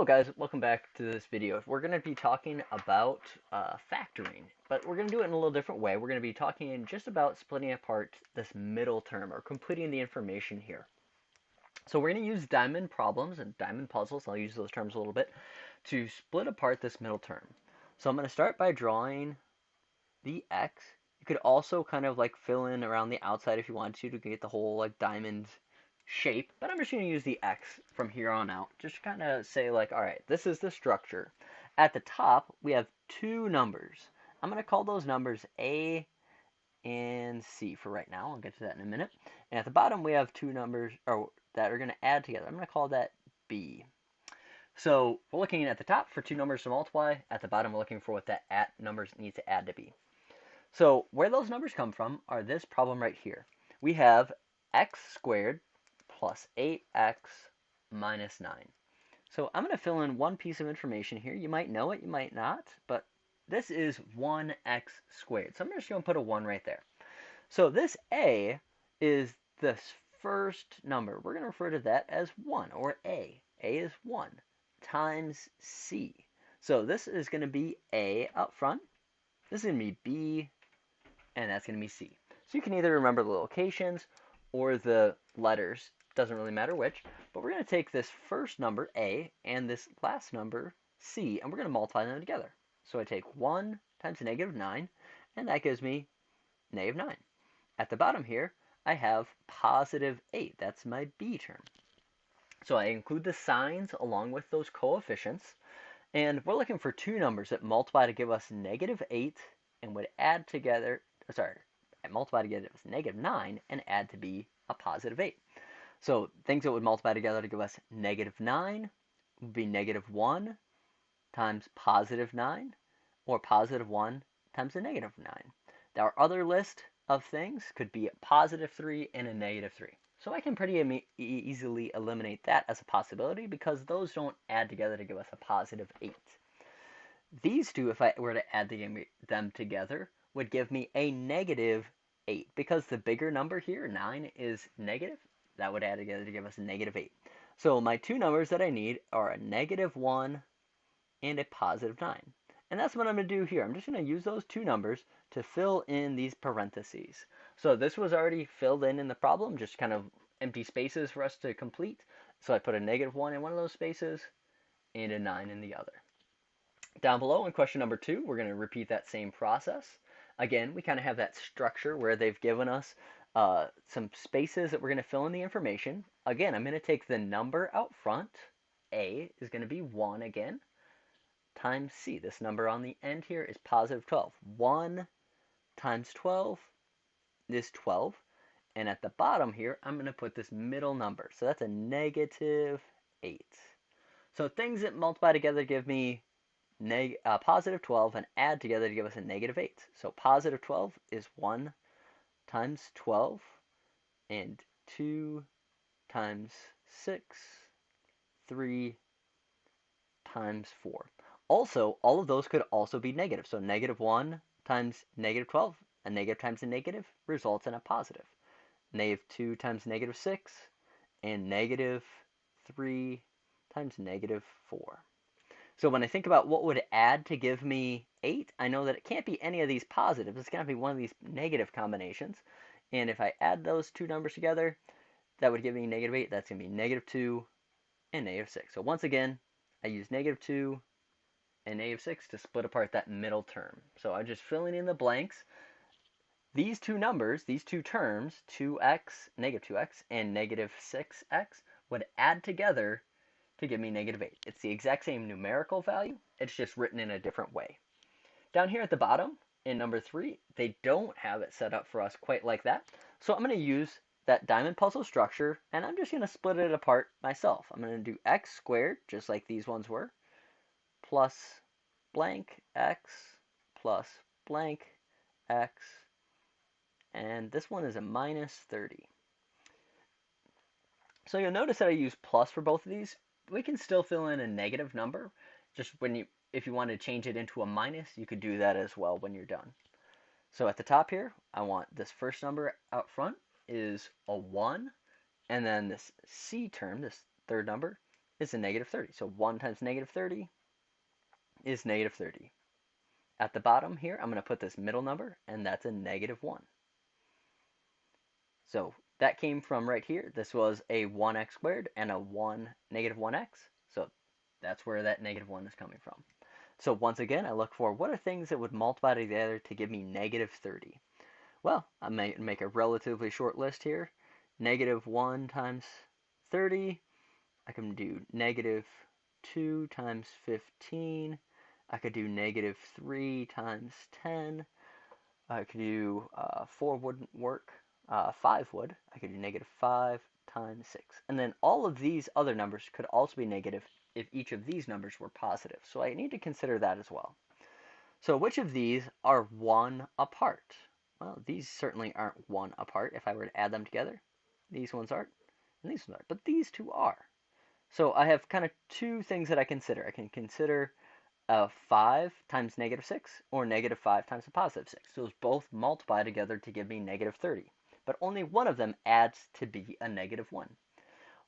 Hello guys, welcome back to this video. We're going to be talking about factoring, but we're going to do it in a little different way. We're going to be talking just about splitting apart this middle term or completing the information here. So we're going to use diamond problems and diamond puzzles, I'll use those terms a little bit, to split apart this middle term. So I'm going to start by drawing the x. You could also kind of like fill in around the outside if you want to get the whole like diamond shape, but I'm just going to use the x from here on out. Just kind of say like, all right, this is the structure. At the top, we have two numbers. I'm going to call those numbers A and C for right now. I'll get to that in a minute. And at the bottom, we have two numbers that are going to add together. I'm going to call that B. So we're looking at the top for two numbers to multiply. At the bottom, we're looking for what that numbers need to add to be. So where those numbers come from are this problem right here. We have x squared plus 8x minus 9. So I'm going to fill in one piece of information here. You might know it, you might not, but this is 1x squared. So I'm just going to put a 1 right there. So this a is the first number. We're going to refer to that as 1, or a. A is 1 times c. So this is going to be a up front. This is going to be b, and that's going to be c. So you can either remember the locations or the letters. Doesn't really matter which, but we're going to take this first number, a, and this last number, c, and we're going to multiply them together. So I take 1 times negative 9, and that gives me negative 9. At the bottom here, I have positive 8. That's my b term. So I include the signs along with those coefficients, and we're looking for two numbers that multiply to give us negative 8 and would add together, multiply to give us negative 9 and add to be a positive 8. So things that would multiply together to give us negative 9 would be negative 1 times positive 9, or positive 1 times a negative 9. Our other list of things could be a positive 3 and a negative 3. So I can pretty easily eliminate that as a possibility because those don't add together to give us a positive 8. These two, if I were to add them together, would give me a negative 8. Because the bigger number here, 9, is negative, that would add together to give us a negative 8. So my two numbers that I need are a negative 1 and a positive 9. And that's what I'm going to do here. I'm just going to use those two numbers to fill in these parentheses. So this was already filled in the problem, just kind of empty spaces for us to complete. So I put a negative 1 in one of those spaces and a 9 in the other. Down below in question number 2, we're going to repeat that same process. Again, we kind of have that structure where they've given us some spaces that we're going to fill in the information. Again, I'm going to take the number out front. A is going to be 1 again, times c. This number on the end here is positive 12. 1 times 12 is 12. And at the bottom here, I'm going to put this middle number. So that's a negative 8. So things that multiply together give me positive 12 and add together to give us a negative 8. So positive 12 is 1 times 12, and 2 times 6, 3 times 4. Also, all of those could also be negative. So negative 1 times negative 12, a negative times a negative results in a positive. Negative 2 times negative 6, and negative 3 times negative 4. So when I think about what would add to give me 8, I know that it can't be any of these positives. It's going to be one of these negative combinations. And if I add those two numbers together, that would give me negative 8. That's going to be negative 2 and negative 6. So once again, I use negative 2 and negative 6 to split apart that middle term. So I'm just filling in the blanks. These two numbers, these two terms, 2x, negative 2x, and negative 6x, would add together to give me negative 8. It's the exact same numerical value, it's just written in a different way. Down here at the bottom, in number 3, they don't have it set up for us quite like that. So I'm going to use that diamond puzzle structure, and I'm just going to split it apart myself. I'm going to do x squared, just like these ones were, plus blank x plus blank x, and this one is a minus 30. So you'll notice that I use plus for both of these. We can still fill in a negative number. Just if you want to change it into a minus, you could do that as well when you're done. So at the top here, I want this first number out front is a 1, and then this c term, this third number, is a negative 30. So 1 times negative 30 is negative 30. At the bottom here, I'm going to put this middle number, and that's a negative 1. So that came from right here. This was a 1x squared and a negative 1x. So that's where that negative 1 is coming from. So once again, I look for what are things that would multiply together to give me negative 30. Well, I may make a relatively short list here. Negative 1 times 30. I can do negative 2 times 15. I could do negative 3 times 10. I could do 4 wouldn't work. 5 would. I could do negative 5 times 6. And then all of these other numbers could also be negative if each of these numbers were positive. So I need to consider that as well. So which of these are 1 apart? Well, these certainly aren't 1 apart if I were to add them together. These ones aren't, and these ones aren't, but these two are. So I have kind of two things that I consider. I can consider 5 times negative 6 or negative 5 times a positive 6. Those both multiply together to give me negative 30. But only one of them adds to be a negative 1.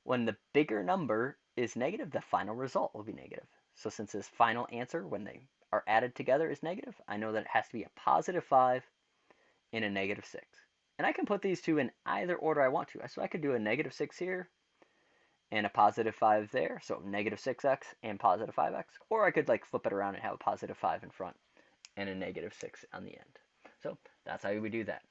When the bigger number is negative, the final result will be negative. So since this final answer, when they are added together, is negative, I know that it has to be a positive 5 and a negative 6. And I can put these two in either order I want to. So I could do a negative 6 here and a positive 5 there, so negative 6x and positive 5x. Or I could like flip it around and have a positive 5 in front and a negative 6 on the end. So that's how we do that.